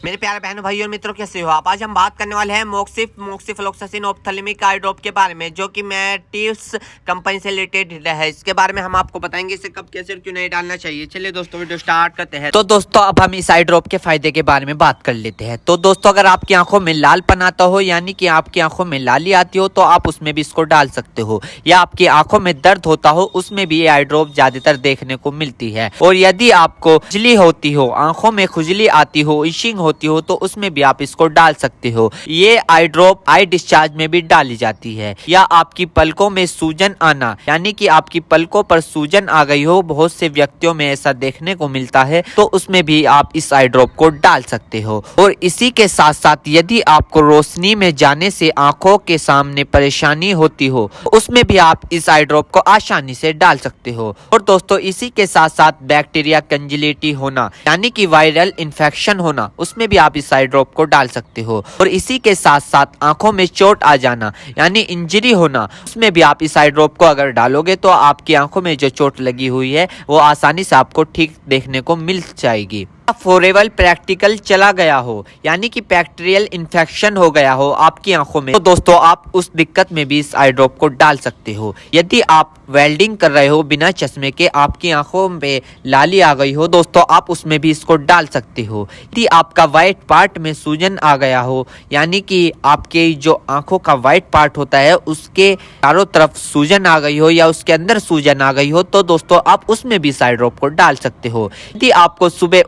मेरे प्यारे बहनों भाइयों और मित्रों, कैसे हो आप। आज हम बात करने वाले हैं मोक्सिफ्लोक्सासिन ऑप्थेल्मिक आई ड्रॉप के बारे में, जो कि मैटिव्स कंपनी से रिलेटेड है। इसके बारे में हम आपको बताएंगे इसे कब, कैसे और क्यों नहीं डालना चाहिए। चलिए दोस्तों, वीडियो स्टार्ट करते हैं। तो दोस्तों, अब हम इस आई ड्रॉप के फायदे के बारे में बात कर लेते हैं। तो दोस्तों, अगर आपकी आंखों में लालपन आता हो, यानी कि आपकी आंखों में लाली आती हो, तो आप उसमें भी इसको डाल सकते हो। या आपकी आंखों में दर्द होता हो, उसमें भी ये आई ड्रॉप ज्यादातर देखने को मिलती है। और यदि आपको खुजली होती हो, आंखों में खुजली आती हो, इशिंग होती हो, तो उसमें भी आप इसको डाल सकते हो। ये आई ड्रॉप आई डिस्चार्ज में भी डाली जाती है। या आपकी पलकों में सूजन आना, यानी कि आपकी पलकों पर सूजन आ गई हो, बहुत से व्यक्तियों में ऐसा देखने को मिलता है, तो उसमें भी आप इस आई ड्रॉप को डाल सकते हो। और इसी के साथ साथ यदि आपको रोशनी में जाने से आंखों के सामने परेशानी होती हो, उसमें भी आप इस आई ड्रॉप को आसानी से डाल सकते हो। और दोस्तों, इसी के साथ साथ बैक्टीरिया कंजिलिटी होना, यानी कि वायरल इन्फेक्शन होना, उसमें भी आप इस आई ड्रॉप को डाल सकते हो। और इसी के साथ साथ आंखों में चोट आ जाना, यानी इंजरी होना, उसमें भी आप इस आई ड्रॉप को अगर डालोगे तो आपकी आंखों में जो चोट लगी हुई है वो आसानी से आपको ठीक देखने को मिल जाएगी। फॉरेबल प्रैक्टिकल चला गया हो, यानी कि बैक्टीरियल इन्फेक्शन हो गया हो आपकी आंखों में, तो दोस्तों आप उस दिक्कत में भी इस आई ड्रॉप को डाल सकते हो। यदि आप वेल्डिंग कर रहे हो बिना चश्मे के, आपकी आंखों में लाली आ गई हो, दोस्तों आप उसमें भी इसको डाल सकते हो। यदि आपका व्हाइट पार्ट में सूजन आ गया हो, यानी कि आपके जो आंखों का व्हाइट पार्ट होता है उसके चारों तरफ सूजन आ गई हो, या उसके अंदर सूजन आ गई हो, तो दोस्तों आप उसमें भी इस आई ड्रॉप को डाल सकते हो। यदि आपको सुबह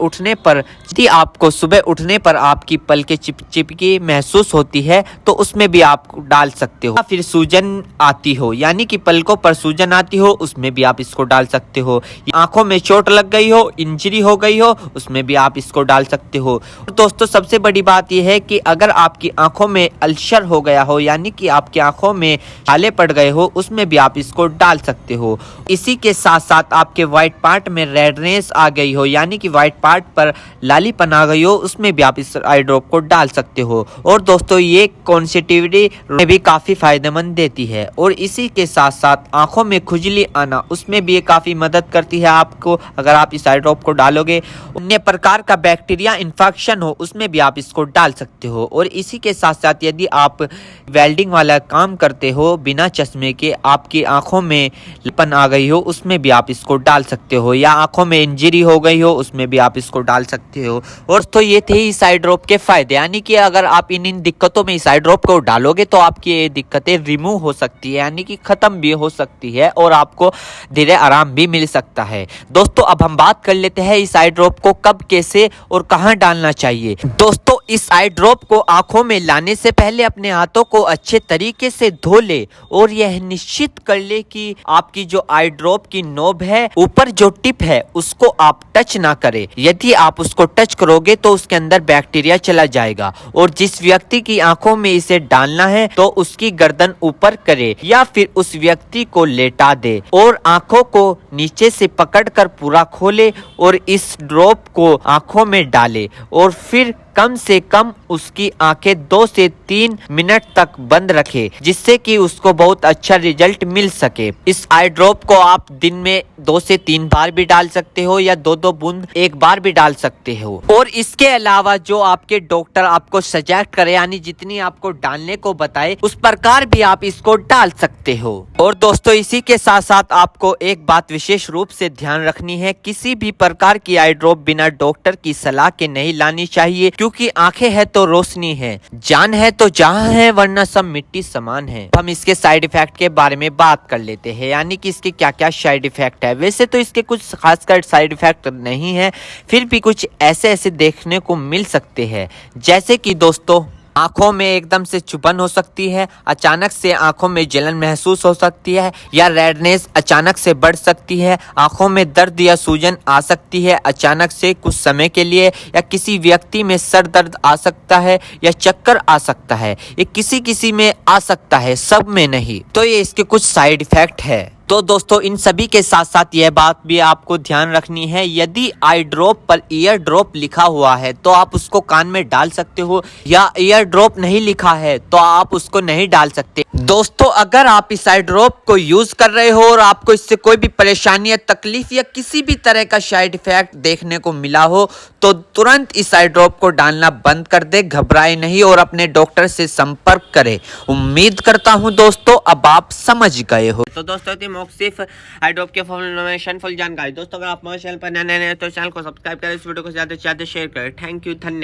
उठने पर आपकी पलकें चिपचिपकी महसूस होती है, तो उसमें भी आप डाल सकते हो। फिर सूजन आती हो, यानी कि पलकों पर सूजन आती हो, उसमें भी आप इसको डाल सकते हो। आंखों में चोट लग गई हो, इंजरी हो गई हो, उसमें भी आप इसको डाल सकते हो। और दोस्तों, सबसे बड़ी बात यह है कि अगर आपकी आंखों में अल्सर हो गया हो, यानी कि आपकी आंखों में छाले पड़ गए हो, उसमें भी आप इसको डाल सकते हो। इसी के साथ साथ आपके व्हाइट पार्ट में रेडनेस आ गई हो, यानी कि व्हाइट पार्ट पर लालीपन आ गई हो, उसमें भी आप इस आई ड्रॉप को डाल सकते हो। और दोस्तों, ये कॉन्सेटिविटी में भी काफी फायदेमंद देती है। और इसी के साथ साथ आंखों में खुजली आना, उसमें भी ये काफी मदद करती है आपको। अगर आप इस आई ड्रॉप को डालोगे, अन्य प्रकार का बैक्टीरिया इन्फेक्शन हो, उसमें भी आप इसको डाल सकते हो। और इसी के साथ साथ यदि आप वेल्डिंग वाला काम करते हो बिना चश्मे के, आपकी आंखों में लालीपन आ गई हो, उसमें भी आप इसको डाल सकते हो। या आंखों में इंजरी हो गई हो, उसमें भी आप इसको डाल सकते हो। और तो ये थे इस आई ड्रॉप के फायदे, यानी कि अगर आप इन दिक्कतों में इस आई ड्रॉप को डालोगे तो आपकी ये दिक्कतें रिमूव हो सकती है, यानी कि खत्म भी हो सकती है, और आपको धीरे आराम भी मिल सकता है। दोस्तों, अब हम बात कर लेते हैं इस आई ड्रॉप को कब, कैसे और कहां डालना चाहिए। दोस्तों, इस आई ड्रॉप को आंखों में लाने से पहले अपने हाथों को अच्छे तरीके से धो ले, और यह निश्चित कर ले कि आपकी जो आई ड्रॉप की नोब है, ऊपर जो टिप है, उसको आप टच ना करें। यदि आप उसको टच करोगे तो उसके अंदर बैक्टीरिया चला जाएगा। और जिस व्यक्ति की आंखों में इसे डालना है, तो उसकी गर्दन ऊपर करे, या फिर उस व्यक्ति को लेटा दे और आंखों को नीचे से पकड़कर पूरा खोले, और इस ड्रॉप को आंखों में डाले, और फिर कम से कम उसकी आंखें 2 से 3 मिनट तक बंद रखे, जिससे कि उसको बहुत अच्छा रिजल्ट मिल सके। इस आई ड्रॉप को आप दिन में 2 से 3 बार भी डाल सकते हो, या 2-2 बूंद एक बार भी डाल सकते हो। और इसके अलावा जो आपके डॉक्टर आपको सजेस्ट करे, यानी जितनी आपको डालने को बताए, उस प्रकार भी आप इसको डाल सकते हो। और दोस्तों, इसी के साथ साथ आपको एक बात विशेष रूप से ध्यान रखनी है, किसी भी प्रकार की आई ड्रॉप बिना डॉक्टर की सलाह के नहीं लानी चाहिए, क्योंकि आंखें है तो रोशनी है, जान है तो जहां है, वरना सब मिट्टी समान है। हम इसके साइड इफेक्ट के बारे में बात कर लेते हैं, यानी कि इसके क्या क्या साइड इफेक्ट है। वैसे तो इसके कुछ खासकर साइड इफेक्ट नहीं है, फिर भी कुछ ऐसे ऐसे देखने को मिल सकते हैं, जैसे कि दोस्तों, आंखों में एकदम से चुभन हो सकती है, अचानक से आंखों में जलन महसूस हो सकती है, या रेडनेस अचानक से बढ़ सकती है, आंखों में दर्द या सूजन आ सकती है अचानक से कुछ समय के लिए, या किसी व्यक्ति में सर दर्द आ सकता है, या चक्कर आ सकता है। ये किसी किसी में आ सकता है, सब में नहीं। तो ये इसके कुछ साइड इफेक्ट है। तो दोस्तों, इन सभी के साथ साथ यह बात भी आपको ध्यान रखनी है, यदि आई ड्रॉप पर ईयर ड्रॉप लिखा हुआ है तो आप उसको कान में डाल सकते हो, या ईयर ड्रॉप नहीं लिखा है तो आप उसको नहीं डाल सकते। दोस्तों अगर आप इस आई ड्रॉप को यूज कर रहे हो और आपको इससे कोई भी परेशानी या तकलीफ या किसी भी तरह का साइड इफेक्ट देखने को मिला हो तो तुरंत इस आई ड्रॉप को डालना बंद कर दे, घबराए नहीं और अपने डॉक्टर से संपर्क करें। उम्मीद करता हूं दोस्तों अब आप समझ गए हो। तो दोस्तों मॉक्सिफ आई ड्रॉप के फुल इन्फॉर्मेशन, फुल जानकारी दोस्तों अगर आप हमारे चैनल पर नए हैं तो चैनल को सब्सक्राइब करें, इस वीडियो को ज्यादा से ज्यादा शेयर करें। थैंक यू, धन्यवाद।